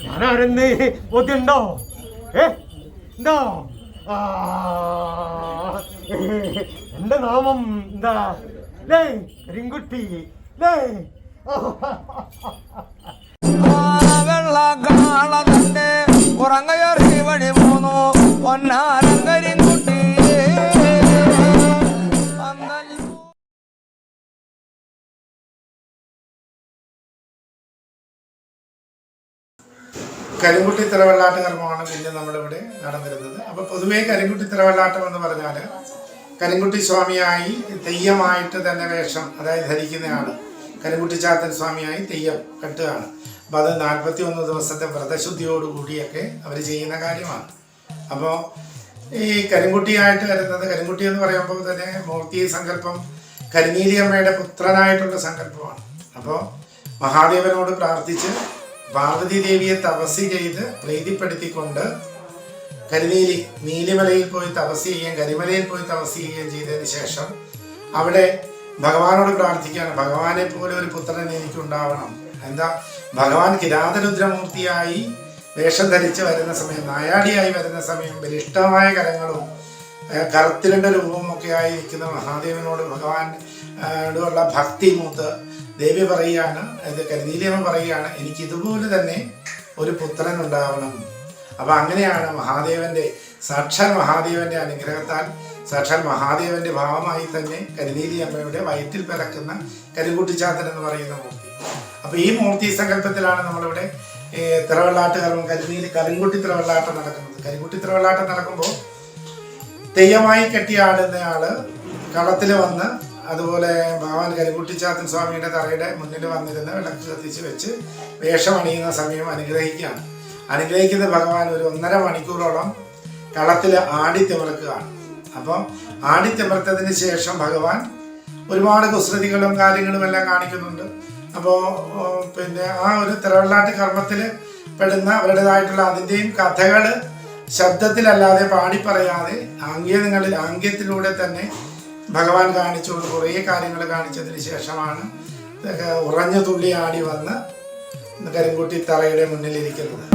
ഞാനാരെന്ന് ബോധ്യണ്ടോ? എന്താ എന്റെ നാമം എന്താ? കരിങ്കുട്ടി. വെള്ളക്കാളെ ഉറങ്ങയറി വഴി പോന്നു പൊന്നാരം കരിങ്കുട്ടി. കരിങ്കുട്ടി തിറവെള്ളാട്ട കർമ്മമാണ് പിന്നെ നമ്മളിവിടെ നടന്നിരുന്നത്. അപ്പോൾ പൊതുവേ കരിങ്കുട്ടി തിറവെള്ളാട്ടം എന്ന് പറഞ്ഞാൽ കരിങ്കുട്ടി സ്വാമിയായി തെയ്യമായിട്ട് തന്നെ വേഷം, അതായത് ധരിക്കുന്നയാൾ കരിങ്കുട്ടി ചാത്തൻ സ്വാമിയായി തെയ്യം കെട്ടുകയാണ്. അപ്പോൾ അത് 41 ദിവസത്തെ വ്രതശുദ്ധിയോടുകൂടിയൊക്കെ അവർ ചെയ്യുന്ന കാര്യമാണ്. അപ്പോൾ ഈ കരിങ്കുട്ടിയായിട്ട് വരുന്നത്, കരിങ്കുട്ടി എന്ന് പറയുമ്പോൾ തന്നെ മൂർത്തി സങ്കല്പം കരിനീലിയമ്മയുടെ പുത്രനായിട്ടുള്ള സങ്കല്പമാണ്. അപ്പോൾ മഹാദേവനോട് പ്രാർത്ഥിച്ച് പാർവതി ദേവിയെ തപസ് ചെയ്ത് പ്രീതിപ്പെടുത്തിക്കൊണ്ട് നീലിമലയിൽ പോയി തപസ് ചെയ്യുകയും കരിമലയിൽ പോയി തപസ് ചെയ്യുകയും ചെയ്തതിന് ശേഷം അവിടെ ഭഗവാനോട് പ്രാർത്ഥിക്കുകയാണ്, ഭഗവാനെ പോലെ ഒരു പുത്രൻ എനിക്കുണ്ടാവണം. എന്താ, ഭഗവാൻ കിരാതരുദ്രമൂർത്തിയായി വേഷം ധരിച്ച് വരുന്ന സമയം, നായാടിയായി വരുന്ന സമയം, ബലിഷ്ഠമായ കരങ്ങളും കറുത്തിരണ്ട രൂപവും ഒക്കെ ആയിരിക്കുന്ന മഹാദേവനോട് ഭഗവാനോടുള്ള ഭക്തി മൂത്ത് ദേവി പറയുകയാണ്, ഇത് കരിനീലിയമ്മ പറയുകയാണ്, എനിക്ക് ഇതുപോലെ തന്നെ ഒരു പുത്രൻ ഉണ്ടാവണം. അപ്പം അങ്ങനെയാണ് സാക്ഷാൽ മഹാദേവന്റെ അനുഗ്രഹത്താൽ, സാക്ഷാൽ മഹാദേവന്റെ ഭാവമായി തന്നെ കരിനീലിയമ്മയുടെ വയറ്റിൽ പിറക്കുന്ന കരിങ്കുട്ടിച്ചാത്തൻ എന്ന് പറയുന്ന മൂർത്തി. അപ്പോൾ ഈ മൂർത്തി സങ്കല്പത്തിലാണ് നമ്മളിവിടെ തിറവെള്ളാട്ട് കർമ്മം, കരിങ്കുട്ടി തിറവെള്ളാട്ടം നടക്കുന്നത്. കരിങ്കുട്ടി തിറവെള്ളാട്ടം നടക്കുമ്പോൾ തെയ്യമായി കെട്ടിയാടുന്നയാള് കളത്തിൽ വന്ന്, അതുപോലെ ഭഗവാൻ കരിങ്കുട്ടിച്ചാത്തൻ സ്വാമിയുടെ തറയുടെ മുന്നിൽ വന്നിരുന്ന് വിളക്ക് കത്തിച്ച് വെച്ച് വേഷമണിയുന്ന സമയം അനുഗ്രഹിക്കുകയാണ്. അനുഗ്രഹിക്കുന്ന ഭഗവാൻ ഒരു 1.5 മണിക്കൂറോളം കളത്തിൽ ആടിത്തിമിർക്കുകയാണ്. അപ്പം ആടിത്തിമിർത്തതിന് ശേഷം ഭഗവാൻ ഒരുപാട് കുസൃതികളും കാര്യങ്ങളും എല്ലാം കാണിക്കുന്നുണ്ട്. അപ്പോൾ പിന്നെ ആ ഒരു തിറവെള്ളാട്ട് കർമ്മത്തിൽ പെടുന്ന അവരുടേതായിട്ടുള്ള അതിൻ്റെയും കഥകൾ ശബ്ദത്തിലല്ലാതെ പാടിപ്പറയാതെ ആംഗ്യത്തിലൂടെ തന്നെ ഭഗവാൻ കാണിച്ചുകൊണ്ട് കുറേ കാര്യങ്ങൾ കാണിച്ചതിന് ശേഷമാണ് ഉറഞ്ഞു തുള്ളി ആടി വന്ന് കരിങ്കുട്ടി തറയുടെ മുന്നിലിരിക്കുന്നത്.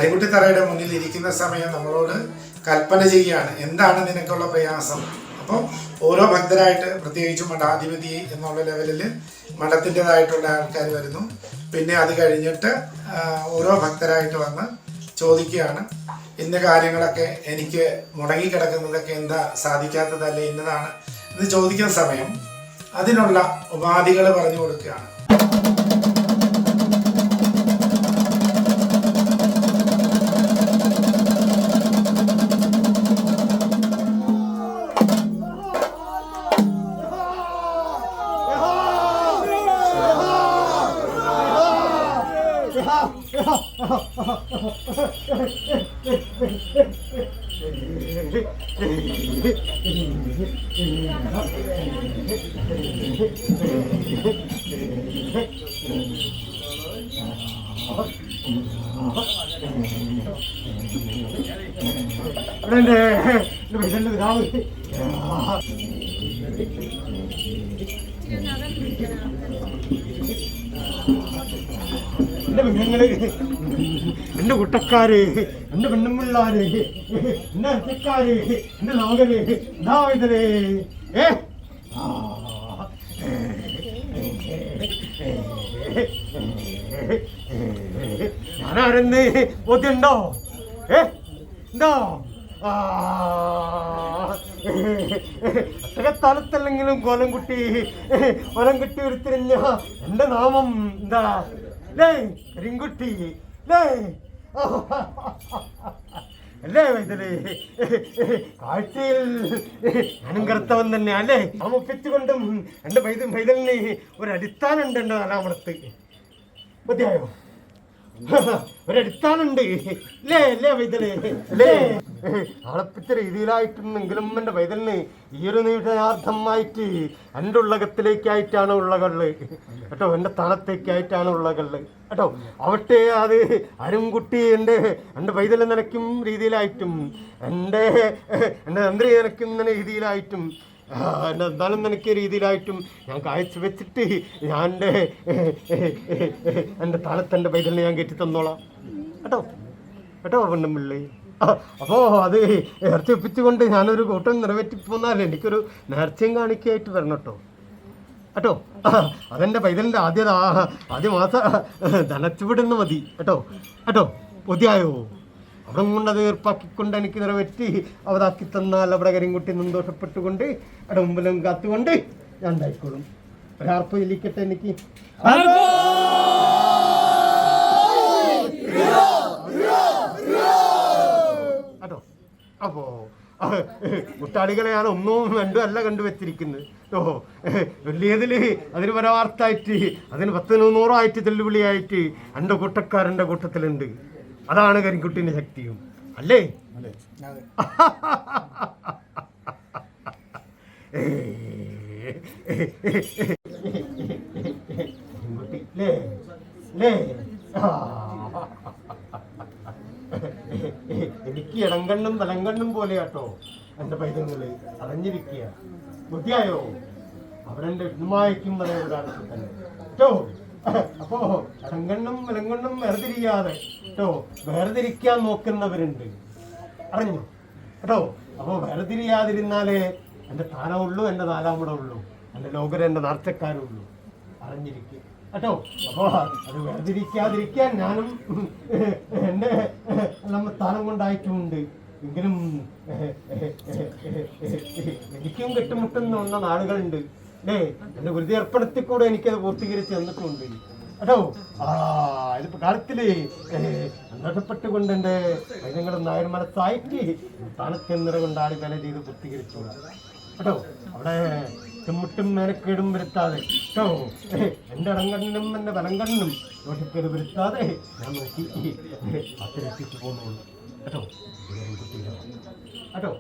കരിങ്കുട്ടിത്തറയുടെ മുന്നിൽ ഇരിക്കുന്ന സമയം നമ്മളോട് കൽപ്പന ചെയ്യുകയാണ്, എന്താണ് നിനക്കുള്ള പ്രയാസം. അപ്പോൾ ഓരോ ഭക്തരായിട്ട്, പ്രത്യേകിച്ചും മഠാധിപതി എന്നുള്ള ലെവലിൽ മഠത്തിൻ്റെതായിട്ടുള്ള ആൾക്കാർ വരുന്നു. പിന്നെ അത് കഴിഞ്ഞിട്ട് ഓരോ ഭക്തരായിട്ട് വന്ന് ചോദിക്കുകയാണ്, ഇന്ന കാര്യങ്ങളൊക്കെ എനിക്ക് മുടങ്ങിക്കിടക്കുന്നതൊക്കെ എന്താ സാധിക്കാത്തതല്ലേ, ഇന്നതാണ് എന്ന് ചോദിക്കുന്ന സമയം അതിനുള്ള ഉപാധികൾ പറഞ്ഞു കൊടുക്കുകയാണ്. എന്റെ പെണ്ണുങ്ങള്, എന്റെ കുട്ടക്കാര്, എന്റെ പെണ്ണുമ്പിള്ളാര്, എന്റെ അച്ഛക്കാര്, എന്റെ നാഗര്, ഇതാ ഞാനാരെന്ന് ബോധ്യണ്ടോ? എന്താ അത്തകത്താലത്തല്ലെങ്കിലും കോലം കുട്ടി ഉരുത്തിരിഞ്ഞ എന്റെ നാമം എന്താ ലേ കരിങ്കുട്ടി ലേ അല്ലേ വൈദ്യലേ? കാഴ്ചയിൽ ഞാനും കറുത്തവൻ തന്നെ അല്ലേ? നാമൊപ്പിച്ചുകൊണ്ടും എന്റെ പൈതലിന് ഒരടിസ്ഥാനുണ്ട് എന്റെ നാലാമടത്ത്. മതിയായോ? ഒരടിസ്ഥാനുണ്ട് അല്ലേ? അല്ലേ വൈദ്യലേ? അല്ലേ? ആളപ്പിച്ച രീതിയിലായിട്ടുണ്ടെങ്കിലും എൻ്റെ പൈതലിന് ഈ ഒരു നിമിഷാർത്ഥമായിട്ട് എൻ്റെ ഉള്ളകത്തിലേക്കായിട്ടാണ് ഉള്ളകള് കേട്ടോ, എൻ്റെ സ്ഥാനത്തേക്കായിട്ടാണ് ഉള്ളകള് കേട്ടോ. അവട്ടെ അത് അരുംകുട്ടി എൻ്റെ പൈതൽ നനയ്ക്കും രീതിയിലായിട്ടും എൻ്റെ തന്ത്രി നനയ്ക്കുന്ന രീതിയിലായിട്ടും എൻ്റെ എന്തായാലും നനയ്ക്കിയ രീതിയിലായിട്ടും ഞാൻ കാഴ്ച വെച്ചിട്ട് ഞാൻ എൻ്റെ താളത്തെൻ്റെ പൈതലിനെ ഞാൻ കയറ്റി തന്നോളാം കേട്ടോ കേട്ടോ പെണ്ണുമ്പിള്ളി. അപ്പോൾ അത് നേർച്ച ഒപ്പിച്ചുകൊണ്ട് ഞാനൊരു കൂട്ടം നിറവേറ്റിപ്പോന്നാൽ എനിക്കൊരു നേർച്ചയും കാണിക്കായിട്ട് വരണം കേട്ടോ കേട്ടോ. അതെൻ്റെ പൈതലിൻ്റെ ആദ്യ മാസം ധനച്ചുവിടുന്ന മതി കേട്ടോ കേട്ടോ. ബുദ്ധിയായോ? അവിടെ കൊണ്ടത് ഏർപ്പാക്കിക്കൊണ്ട് എനിക്ക് നിറവേറ്റി അവതാക്കി തന്നാൽ അവിടെ കരിങ്കുട്ടി സന്തോഷപ്പെട്ടുകൊണ്ട് അവിടെ മുമ്പിലും കാത്തുകൊണ്ട് ഞാൻ ഉണ്ടായിക്കോളും. ഒരാർപ്പ് ചൊല്ലിക്കട്ടെ എനിക്ക്. കേട്ടോ. അപ്പോ കുട്ടാളികളെയാണ് ഒന്നും രണ്ടും അല്ല കണ്ടുവച്ചിരിക്കുന്നത്. വലിയതിൽ അതിന് പരമാർത്ഥായിട്ട് അതിന് 10-100 ആയിട്ട് തെല്ലുവിളിയായിട്ട് എൻ്റെ കൂട്ടക്കാരൻ്റെ കൂട്ടത്തിലുണ്ട്. അതാണ് കരിങ്കുട്ടിൻ്റെ ശക്തിയും അല്ലേ? എനിക്ക് ഇടങ്കണ്ണും വലങ്കണ്ണും പോലെ കേട്ടോ എൻ്റെ പൈതങ്ങള് അറിഞ്ഞിരിക്കുക. ബുദ്ധിയായോ? അവിടെ എൻ്റെ വിമായിക്കും പറയുന്നതാണ് തന്നെ കേട്ടോ. അപ്പോ ഇടങ്കണ്ണും വലങ്കണ്ണും വേർതിരിയാതെ കേട്ടോ വേർതിരിക്കാൻ നോക്കുന്നവരുണ്ട്, അറിഞ്ഞു കേട്ടോ. അപ്പോൾ വേർതിരിയാതിരുന്നാലേ എൻ്റെ സ്ഥാനമുള്ളൂ, എൻ്റെ നാലാമട ഉള്ളൂ, എൻ്റെ ലോകരെ എൻ്റെ നേർച്ചക്കാരുള്ളൂ, അറിഞ്ഞിരിക്കുക കേട്ടോ. അപ്പോൾ അത് വേർതിരിക്കാതിരിക്കാൻ ഞാനും എൻ്റെ നമ്മ സ്ഥാനം കൊണ്ടായിട്ടുമുണ്ട്. എങ്കിലും എനിക്കും കെട്ടുമുട്ടുന്ന നാടുകളുണ്ട് അല്ലേ? എൻ്റെ ഗുരുതി ഏർപ്പെടുത്തി കൂടെ എനിക്കത് പൂർത്തീകരിച്ച് തന്നിട്ടുണ്ട് കേട്ടോ. ഇതിപ്പോൾ കാലത്തില് സന്തോഷപ്പെട്ടുകൊണ്ട് എൻ്റെ വൈദ്യങ്ങളും നായർ മനസ്സായിട്ട് സ്ഥാനത്തെ നിറകൊണ്ടാണ് വില ചെയ്ത് പൂർത്തീകരിച്ചു കേട്ടോ. അവിടെ മുട്ടും മേനക്കേടും വരുത്താതെ കേട്ടോ എൻ്റെ ഇടങ്കണ്ണിനും എൻ്റെ വലങ്കണ്ണിനും ദോഷക്കേട് വരുത്താതെ ഞാൻ നോക്കി അത്തിലെത്തിച്ചു പോകുന്നു കേട്ടോ കേട്ടോ.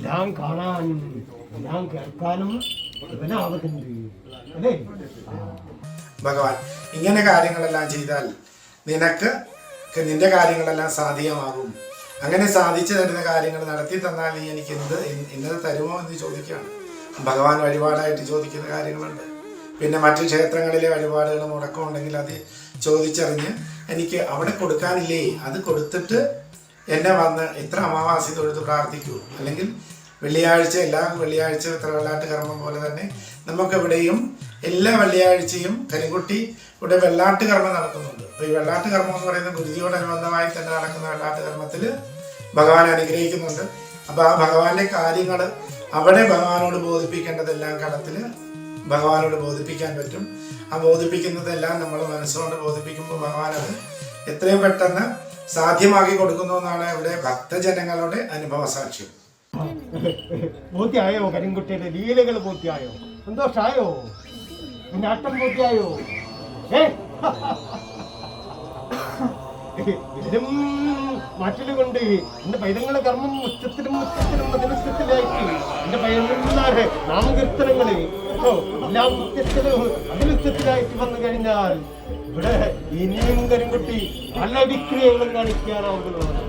എല്ലാം കാണാനും എല്ലാം കേൾക്കാനും ഇവനാവുന്നുണ്ട് അല്ലേ? ഭഗവാൻ ഇങ്ങനെ കാര്യങ്ങളെല്ലാം ചെയ്താൽ നിനക്ക് നിന്റെ കാര്യങ്ങളെല്ലാം സാധ്യമാകും. അങ്ങനെ സാധിച്ചു തരുന്ന കാര്യങ്ങൾ നടത്തി തന്നാൽ നീ എനിക്ക് ഇന്നത് തരുമോ എന്ന് ചോദിക്കുകയാണ്. ഭഗവാൻ വഴിപാടായിട്ട് ചോദിക്കുന്ന കാര്യങ്ങളുണ്ട്. പിന്നെ മറ്റു ക്ഷേത്രങ്ങളിലെ വഴിപാടുകൾ മുടക്കമുണ്ടെങ്കിൽ അത് ചോദിച്ചറിഞ്ഞ് എനിക്ക് അവിടെ കൊടുക്കാനില്ലേ, അത് കൊടുത്തിട്ട് എന്നെ വന്ന് ഇത്ര അമാവാസി തൊഴുത് പ്രാർത്ഥിക്കൂ. അല്ലെങ്കിൽ വെള്ളിയാഴ്ച എല്ലാ വെള്ളിയാഴ്ച ഇത്ര വെള്ളാട്ട് കർമ്മം പോലെ തന്നെ നമുക്കിവിടെയും എല്ലാ വെള്ളിയാഴ്ചയും കരിങ്കുട്ടി ഇവിടെ വെള്ളാട്ട് കർമ്മം നടക്കുന്നുണ്ട്. അപ്പോൾ ഈ വെള്ളാട്ട് കർമ്മം എന്ന് പറയുന്നത് ഗുരുതിയോടനുബന്ധമായി തന്നെ നടക്കുന്ന വെള്ളാട്ട് കർമ്മത്തിൽ ഭഗവാൻ അനുഗ്രഹിക്കുന്നുണ്ട്. അപ്പോൾ ആ ഭഗവാന്റെ കാര്യങ്ങൾ അവിടെ ഭഗവാനോട് ബോധിപ്പിക്കേണ്ടതെല്ലാം കളത്തിൽ ഭഗവാനോട് ബോധിപ്പിക്കാൻ പറ്റും. ആ ബോധിപ്പിക്കുന്നതെല്ലാം നമ്മൾ മനസ്സുകൊണ്ട് ബോധിപ്പിക്കുമ്പോൾ ഭഗവാൻ അത് എത്രയും പെട്ടെന്ന് സാധ്യമാക്കി കൊടുക്കുന്നു എന്നാണ് ഇവിടെ ഭക്തജനങ്ങളുടെ അനുഭവ സാക്ഷ്യം. ബോധ്യായോ? കരിങ്കുട്ടിയുടെ ലീലകൾ ബോധ്യായോ? സന്തോഷായോ? നാട്ടം ബോധ്യായോ? ഇതിലും മാറ്റലുകൊണ്ട് എന്റെ പൈതങ്ങളെ കർമ്മം ഉച്ചത്തിലും അതിനുച്ചത്തിലായിട്ട് എന്റെ പൈതങ്ങളെ നാമകീർത്തനങ്ങള് എല്ലാം ഉച്ചത്തിലും അതിനുച്ചത്തിലായിട്ട് വന്നു കഴിഞ്ഞാൽ ഇവിടെ ഇനിയും കരിങ്കുട്ടി പല വിക്രിയങ്ങളും കാണിക്കാനാവുന്നതാണ്.